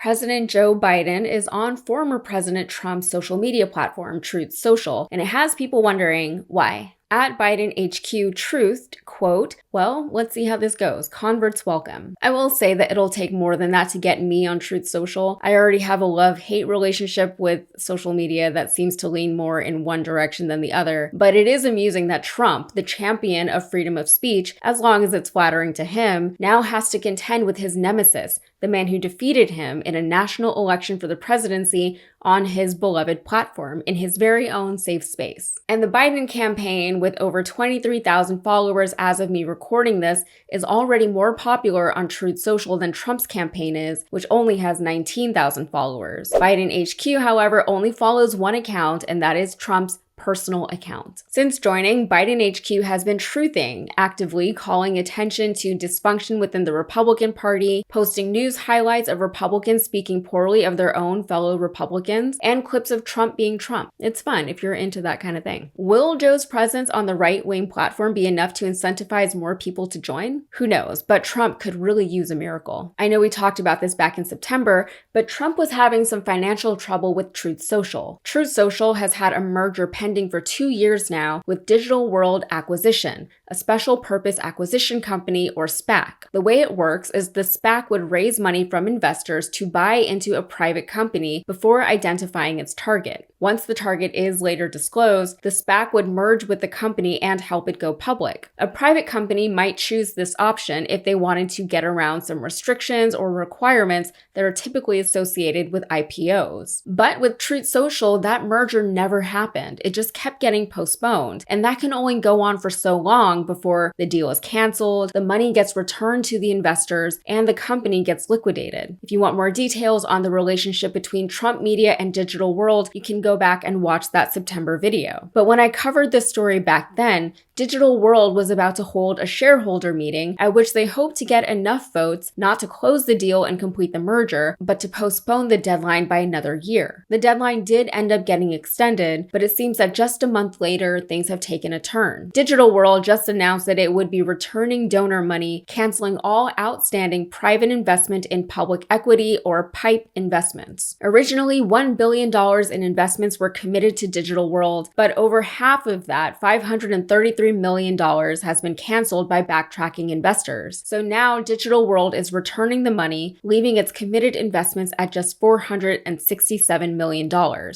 President Joe Biden is on former President Trump's social media platform, Truth Social, and it has people wondering why. At Biden HQ truthed, quote, "Well, let's see how this goes. Converts welcome." I will say that it'll take more than that to get me on Truth Social. I already have a love-hate relationship with social media that seems to lean more in one direction than the other, but it is amusing that Trump, the champion of freedom of speech, as long as it's flattering to him, now has to contend with his nemesis, the man who defeated him in a national election for the presidency on his beloved platform in his very own safe space. And the Biden campaign, with over 23,000 followers as of me recording this, is already more popular on Truth Social than Trump's campaign is, which only has 19,000 followers. Biden HQ, however, only follows one account, and that is Trump's personal account. Since joining, Biden HQ has been truthing, actively calling attention to dysfunction within the Republican Party, posting news highlights of Republicans speaking poorly of their own fellow Republicans, and clips of Trump being Trump. It's fun if you're into that kind of thing. Will Joe's presence on the right-wing platform be enough to incentivize more people to join? Who knows, but Trump could really use a miracle. I know we talked about this back in September, but Trump was having some financial trouble with Truth Social. Truth Social has had a merger pending for 2 years now with Digital World Acquisition, a special purpose acquisition company, or SPAC. The way it works is the SPAC would raise money from investors to buy into a private company before identifying its target. Once the target is later disclosed, the SPAC would merge with the company and help it go public. A private company might choose this option if they wanted to get around some restrictions or requirements that are typically associated with IPOs. But with Truth Social, that merger never happened. It just kept getting postponed, and that can only go on for so long before the deal is canceled, the money gets returned to the investors, and the company gets liquidated. If you want more details on the relationship between Trump Media and Digital World, you can go back and watch that September video. But when I covered this story back then, Digital World was about to hold a shareholder meeting at which they hoped to get enough votes not to close the deal and complete the merger, but to postpone the deadline by another year. The deadline did end up getting extended, but it seems that just a month later, things have taken a turn. Digital World just announced that it would be returning donor money, canceling all outstanding private investment in public equity, or PIPE investments. Originally, $1 billion in investments were committed to Digital World, but over half of that, $533 million, has been canceled by backtracking investors. So now Digital World is returning the money, leaving its committed investments at just $467 million.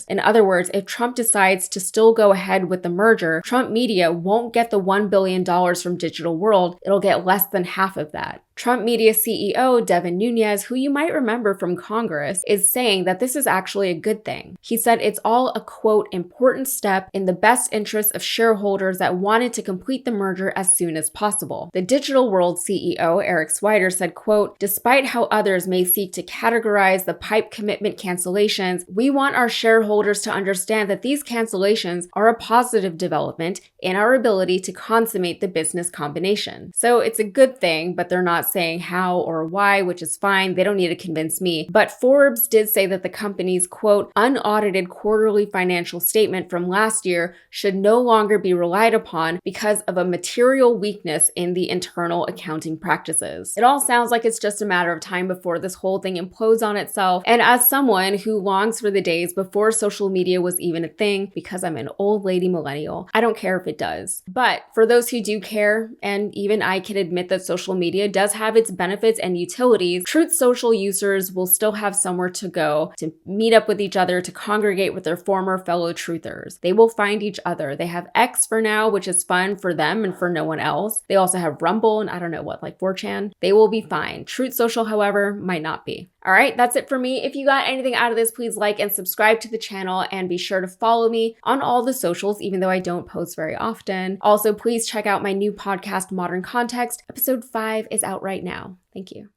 In other words, if Trump decides to still go ahead with the merger, Trump Media won't get the $1 billion from Digital World, it'll get less than half of that. Trump Media CEO Devin Nunes, who you might remember from Congress, is saying that this is actually a good thing. He said it's all a, quote, important step in the best interest of shareholders that wanted to complete the merger as soon as possible. The Digital World CEO, Eric Swider, said, quote, "Despite how others may seek to categorize the PIPE commitment cancellations, we want our shareholders to understand that these cancellations are a positive development in our ability to consummate the business combination." So it's a good thing, but they're not saying how or why, which is fine. They don't need to convince me. But Forbes did say that the company's, quote, unaudited quarterly financial statement from last year should no longer be relied upon because of a material weakness in the internal accounting practices. It all sounds like it's just a matter of time before this whole thing implodes on itself. And as someone who longs for the days before social media was even a thing, because I'm an old lady millennial, I don't care if it does. But for those who do care, and even I can admit that social media does have its benefits and utilities, Truth Social users will still have somewhere to go to meet up with each other, to congregate with their former fellow truthers. They will find each other. They have X for now, which is fun for them and for no one else. They also have Rumble and I don't know what, like 4chan. They will be fine. Truth Social, however, might not be. All right, that's it for me. If you got anything out of this, please like and subscribe to the channel, and be sure to follow me on all the socials, even though I don't post very often. Also, please check out my new podcast, Modern Context. Episode 5 is out right now. Thank you.